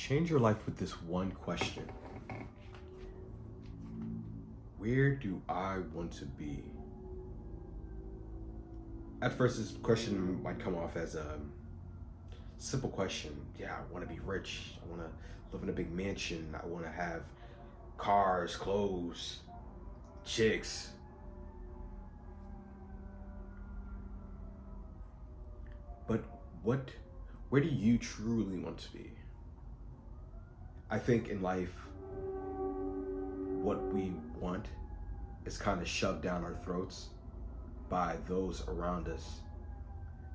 Change your life with this one question. Where do I want to be? At first, this question might come off as a simple question. Yeah, I want to be rich. I want to live in a big mansion. I want to have cars, clothes, chicks. But what, where do you truly want to be? I think in life, what we want is kind of shoved down our throats by those around us.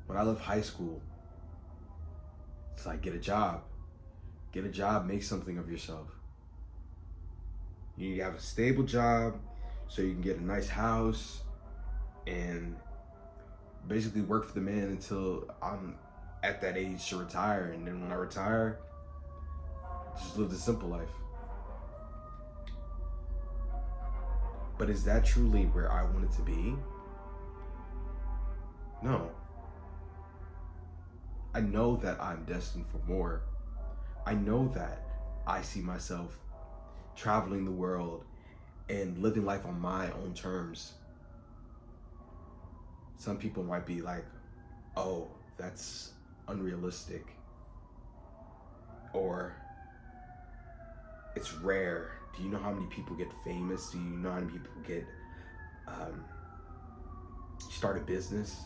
When I left high school, it's like get a job, make something of yourself. You need to have a stable job so you can get a nice house and basically work for the man until I'm at that age to retire. And then when I retire, just live the simple life. But is that truly where I wanted to be? No. I know that I'm destined for more. I know that I see myself traveling the world and living life on my own terms. Some people might be like, oh, that's unrealistic. Or it's rare. Do you know how many people get famous? Do you know how many people get start a business?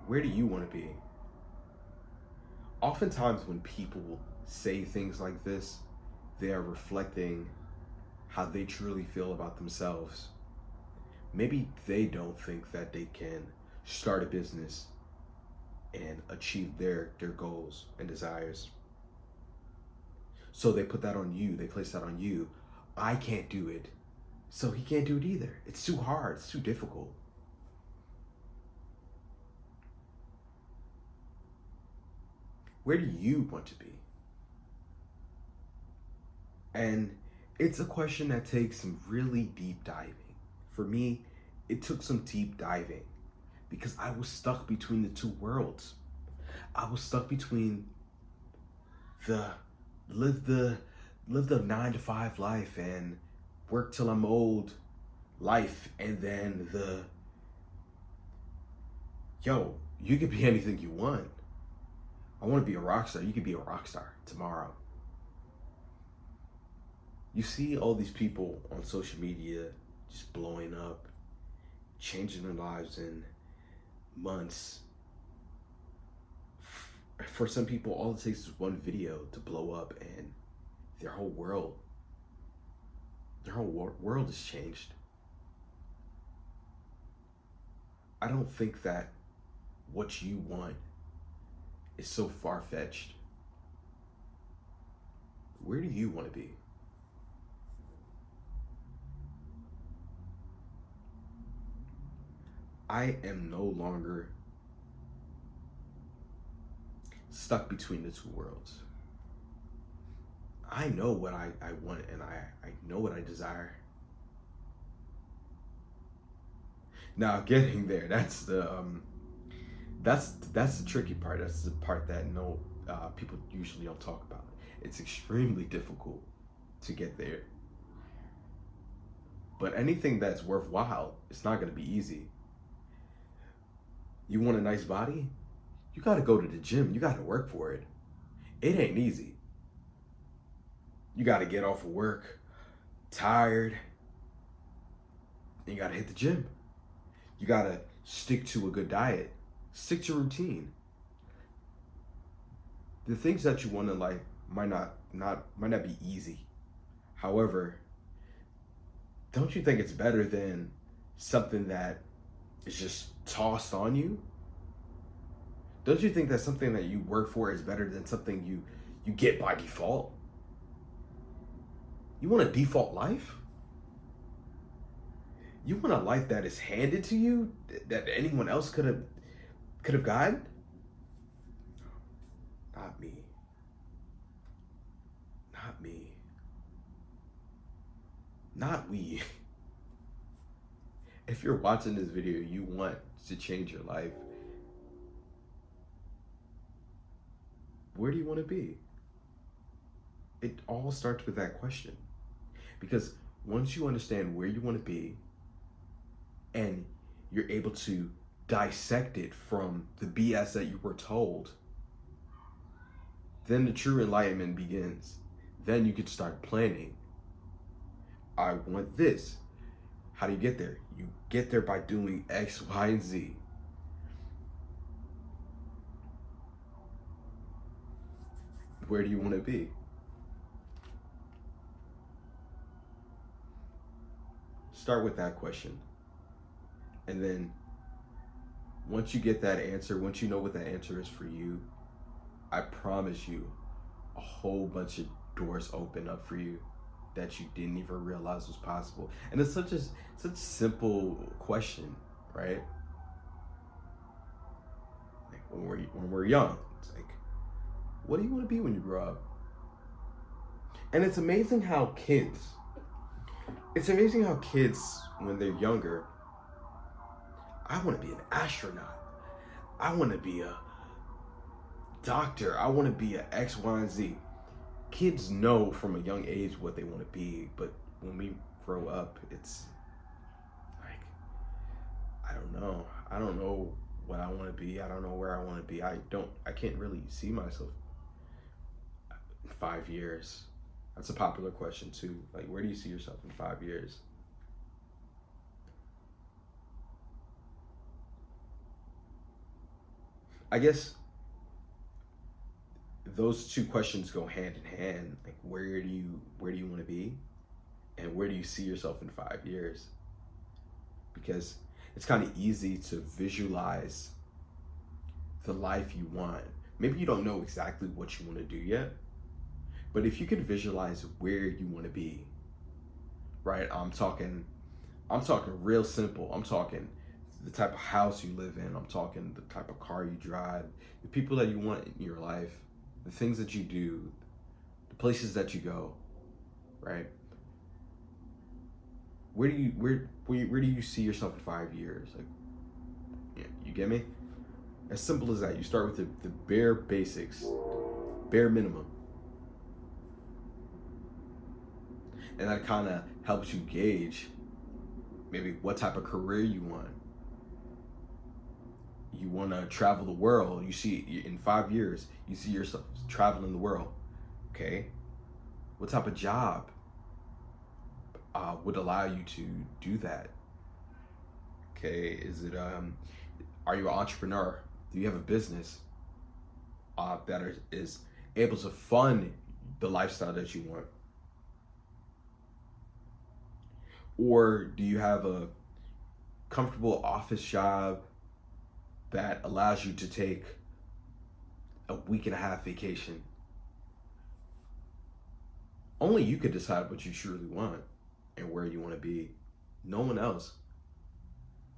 Where do you want to be? Oftentimes when people say things like this, they are reflecting how they truly feel about themselves. Maybe they don't think that they can start a business and achieve their goals and desires. So they put that on you, they place that on you. I can't do it, so he can't do it either. It's too hard, it's too difficult. Where do you want to be? And it's a question that takes some really deep diving. For me, it took some deep diving because I was stuck between the two worlds. I was stuck between the live the 9 to 5 life and work till I'm old life, and then you could be anything you want. I want to be a rock star. You could be a rock star tomorrow. You see all these people on social media just blowing up, changing their lives in months. For some people, all it takes is one video to blow up and their whole world has changed. I don't think that what you want is so far-fetched. Where do you want to be? I am no longer stuck between the two worlds. I know what I want, and I know what I desire. Now getting there, that's the tricky part. That's the part that people usually don't talk about. It's extremely difficult to get there. But anything that's worthwhile, it's not going to be easy. You want a nice body? You got to go to the gym. You got to work for it. It ain't easy. You got to get off of work tired, and you got to hit the gym. You got to stick to a good diet. Stick to routine. The things that you want in life might not be easy. However, don't you think it's better than something that is just tossed on you? Don't you think that something that you work for is better than something you get by default? You want a default life? You want a life that is handed to you that anyone else could have gotten? Not me. Not me. Not we. If you're watching this video, you want to change your life, Where do you want to be? It all starts with that question. Because once you understand where you want to be and you're able to dissect it from the BS that you were told, then the true enlightenment begins. Then you can start planning. I want this. How do you get there? You get there by doing X, Y, and Z. Where do you want to be? Start with that question. And then once you get that answer, once you know what that answer is for you, I promise you a whole bunch of doors open up for you that you didn't even realize was possible. And it's such a simple question, right? Like when we're young, it's like, what do you want to be when you grow up? And it's amazing how kids, when they're younger, I want to be an astronaut. I want to be a doctor. I want to be a X, Y, and Z. Kids know from a young age what they want to be, but when we grow up, it's like, I don't know. I don't know what I want to be. I don't know where I want to be. I can't really see myself in 5 years. That's a popular question too. Like, where do you see yourself in 5 years? I guess those two questions go hand in hand. Like, where do you want to be, and where do you see yourself in 5 years? Because it's kind of easy to visualize the life you want. Maybe you don't know exactly what you want to do yet, but if you can visualize where you want to be, right? I'm talking real simple. I'm talking the type of house you live in. I'm talking the type of car you drive, the people that you want in your life, the things that you do, the places that you go, right? Where do you see yourself in 5 years? Like, yeah, you get me? As simple as that. You start with the bare basics, bare minimum. And that kind of helps you gauge maybe what type of career you want. You want to travel the world. You see, in 5 years, you see yourself traveling the world. Okay. What type of job would allow you to do that? Okay. Is it, are you an entrepreneur? Do you have a business that is able to fund the lifestyle that you want? Or do you have a comfortable office job that allows you to take a week and a half vacation? Only you could decide what you truly want and where you want to be. No one else.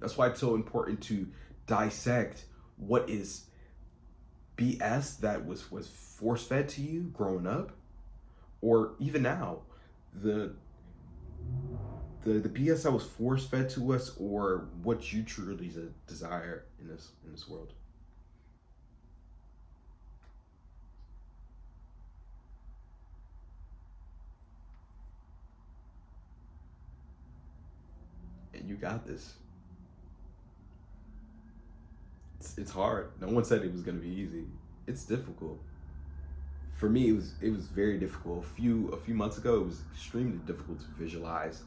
That's why it's so important to dissect what is BS that was force-fed to you growing up, or even now, the BS that was force-fed to us, or what you truly desire in this world. And you got this. It's hard. No one said it was gonna be easy. It's difficult. For me, it was very difficult. A few months ago, it was extremely difficult to visualize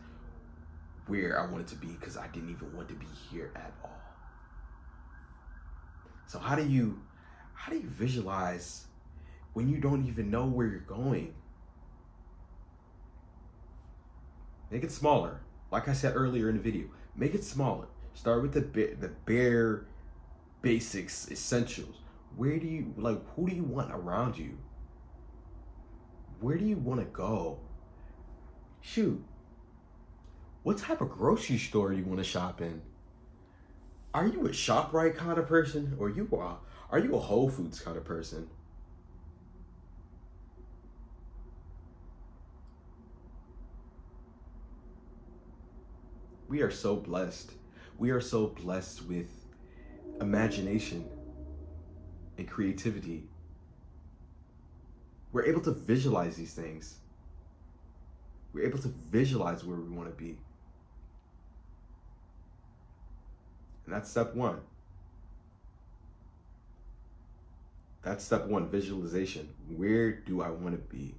where I wanted to be, because I didn't even want to be here at all. So how do you visualize when you don't even know where you're going? Make it smaller. Like I said earlier in the video, make it smaller. Start with the bare basics, essentials. Who do you want around you? Where do you want to go? Shoot. What type of grocery store do you want to shop in? Are you a ShopRite kind of person, or are you a Whole Foods kind of person? We are so blessed. We are so blessed with imagination and creativity. We're able to visualize these things. We're able to visualize where we want to be. And that's step one. That's step one, visualization. Where do I want to be?